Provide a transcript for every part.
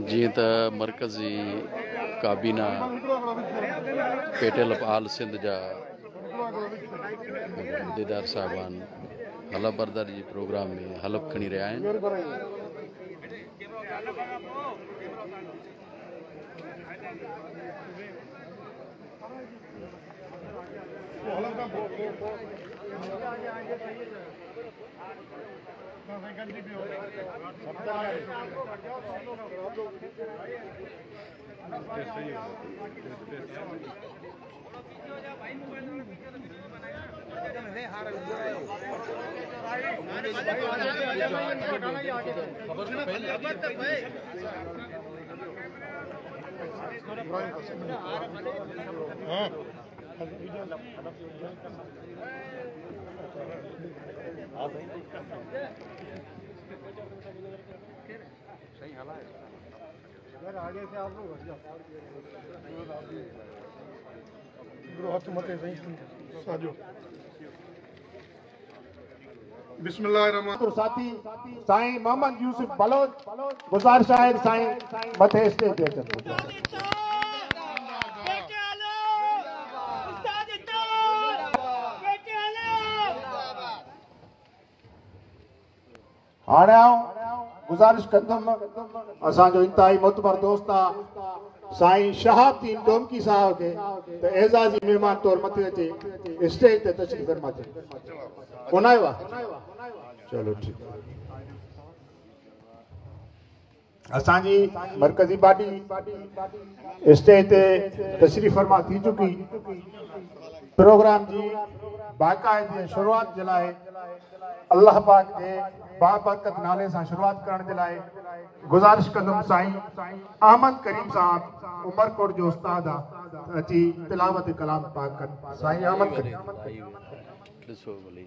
जीअं त मरकज़ी काबीना पेटेल आल सिंध जा उहिदेदार साहिबान हलफ बरदारी जे प्रोग्राम में हलफ खणी रहिया आहिनि। आगे से आप लोग बिस्मिल्लाहिर्रहमानिर्रहीम। साथी साईं मोहम्मद यूसुफ बलोच गुज़ारिश आहे साईं मथे स्टेज ते अचनि। हाणे आऊं गुज़ारिश कंदुमि असांजो इंतहाई मोतबर दोस्त आहे साईं शहाबुद्दीन डोमकी साहब खे त एज़ाज़ी महिमान तौर मथे अचे स्टेज ते तशरीफ़ फरमा थिए। कोन आयो आहे? चलो ठीकु आहे। असांजी मरकज़ी पार्टी स्टेज ते तशरीफ़ फरमा थी चुकी। प्रोग्राम जी बाक़ायदे शुरूआत जे लाइ अल्लाह पाक जे बाबरकत नाले सां शुरूआत करण जे लाइ गुज़ारिश कंदुमि साईं अहमद करीम साहब उमरकोट जो उस्ताद आहे अची तिलावत कलाम पाक कनि। साईं अहमद करीम ॾिसो भली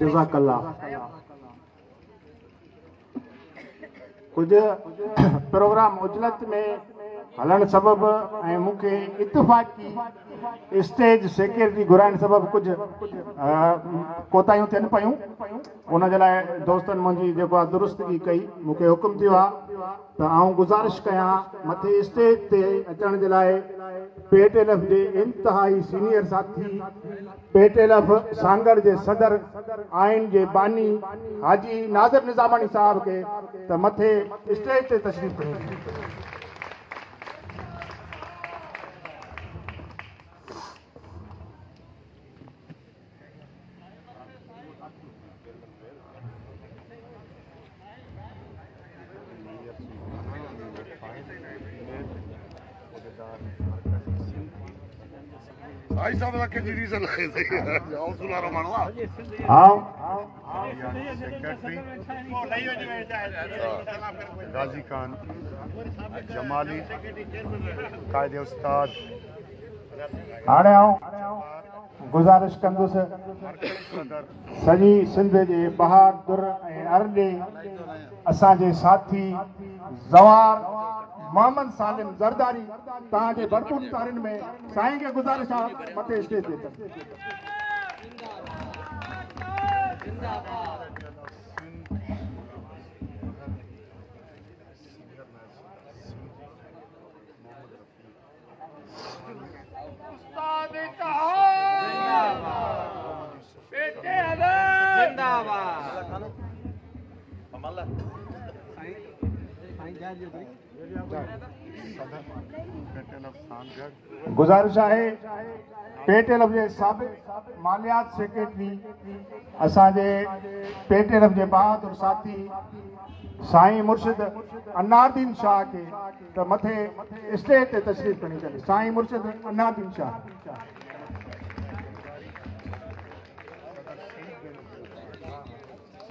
जज़ाकल्लाह। कुछ प्रोग्राम उजलत में हलण सबब ऐं मूंखे इत्तफ़ाक़ी स्टेज सिक्योरिटी घुराइण सबब कुछ कोताहियूं थियनि पयूं। उन जे लाइ दोस्तनि मुंहिंजी जेको आहे दुरुस्तगी कई। मूंखे हुकुम थियो आहे त आउं गुज़ारिश कयां मथे स्टेज ते अचण जे लाइ पेटेलफ जे इंतिहाई सीनियर साथी पेटेलफ सांगर जे सदर आइन जे बानी हाजी नाज़िर निज़ामानी साहब खे त मथे स्टेज ते तशरीफ़ कयो। आई साहब का के रीजन है औसुला रहमान वाह हां सेक्रेटरी गाजी खान जमाली कायदे उस्ताद हाणे आऊं गुज़ारिश कंदुसि सॼी सिंध जे बहादुर ऐं अरॾे असांजे साथी ज़वार मोहम्मद सालिम ज़रदारी तव्हांजे भरपूर तारीन में साईं खे गुज़ारिश आहे मथे स्टेज ते गुज़ारिश आहे पेटेल जे साबिक़ मालियात सेक्रेटरी असांजे पेटेल जे बहादुर साथी साईं मुर्शिद अनारदीन शाह खे त मथे स्टेज ते तशरीफ़ खणी करे साईं मुर्शिद अनारदीन शाह।